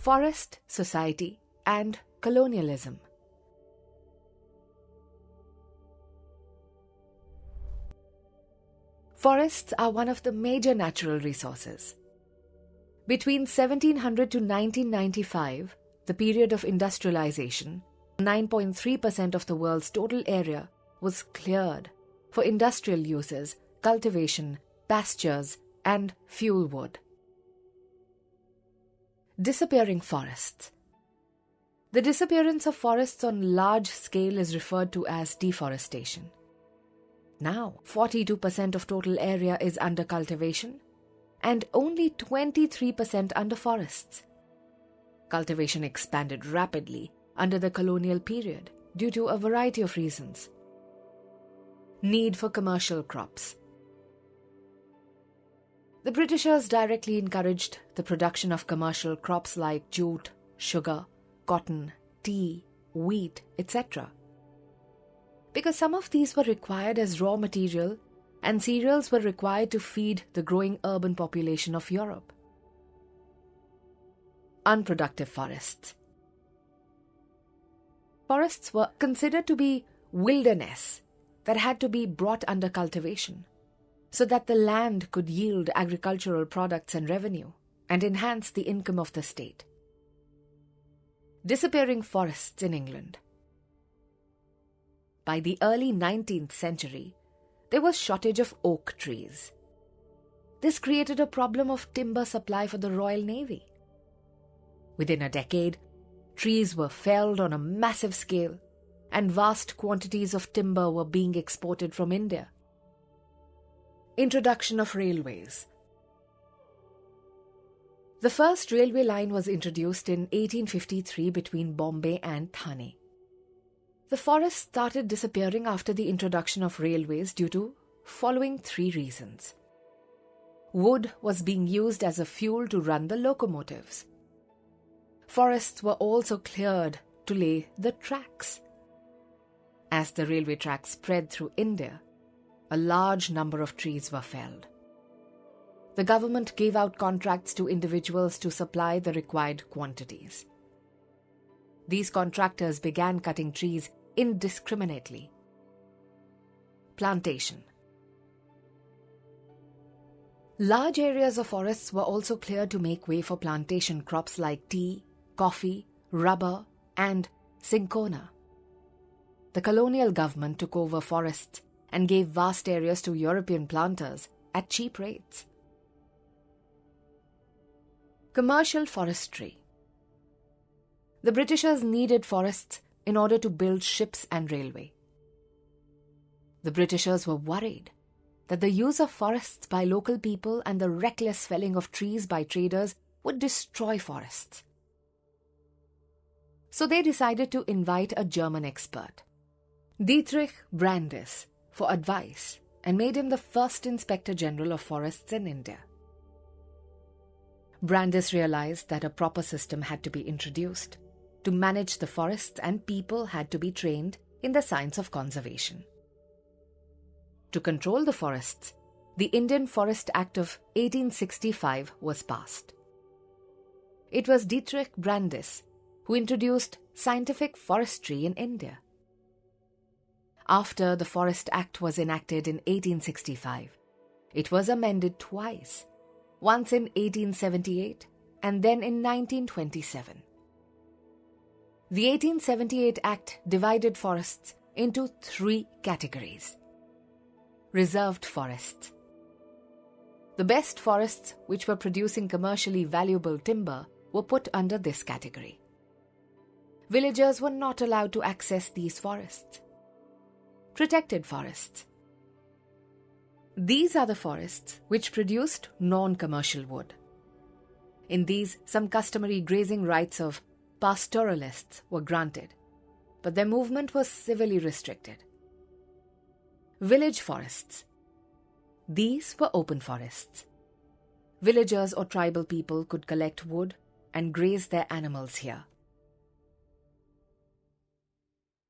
Forest, Society, and Colonialism. Forests are one of the major natural resources. Between 1700 to 1995, the period of industrialization, 9.3% of the world's total area was cleared for industrial uses, cultivation, pastures, and fuel wood. Disappearing forests. The disappearance of forests on large scale is referred to as deforestation. Now, 42% of total area is under cultivation and only 23% under forests. Cultivation expanded rapidly under the colonial period due to a variety of reasons. Need for commercial crops. The Britishers directly encouraged the production of commercial crops like jute, sugar, cotton, tea, wheat, etc. Because some of these were required as raw material and cereals were required to feed the growing urban population of Europe. Unproductive forests. Forests were considered to be wilderness that had to be brought under cultivation so that the land could yield agricultural products and revenue and enhance the income of the state. Disappearing forests in England. By the early 19th century, there was shortage of oak trees. This created a problem of timber supply for the Royal Navy. Within a decade, trees were felled on a massive scale, and vast quantities of timber were being exported from India. Introduction of railways. The first railway line was introduced in 1853 between Bombay and Thane. The forest started disappearing after the introduction of railways due to following three reasons. Wood was being used as a fuel to run the locomotives. Forests were also cleared to lay the tracks. As the railway tracks spread through India, a large number of trees were felled. The government gave out contracts to individuals to supply the required quantities. These contractors began cutting trees indiscriminately. Plantation. Large areas of forests were also cleared to make way for plantation crops like tea, coffee, rubber, and cinchona. The colonial government took over forests and gave vast areas to European planters at cheap rates. Commercial forestry. The Britishers needed forests in order to build ships and railway. The Britishers were worried that the use of forests by local people and the reckless felling of trees by traders would destroy forests. So they decided to invite a German expert, Dietrich Brandis, for advice and made him the first Inspector General of Forests in India. Brandis realized that a proper system had to be introduced to manage the forests and people had to be trained in the science of conservation. To control the forests, the Indian Forest Act of 1865 was passed. It was Dietrich Brandis who introduced scientific forestry in India. After the Forest Act was enacted in 1865, it was amended twice, once in 1878 and then in 1927. The 1878 Act divided forests into three categories. Reserved forests. The best forests which were producing commercially valuable timber were put under this category. Villagers were not allowed to access these forests. Protected forests. These are the forests which produced non-commercial wood. In these, some customary grazing rights of pastoralists were granted, but their movement was severely restricted. Village forests. These were open forests. Villagers or tribal people could collect wood and graze their animals here.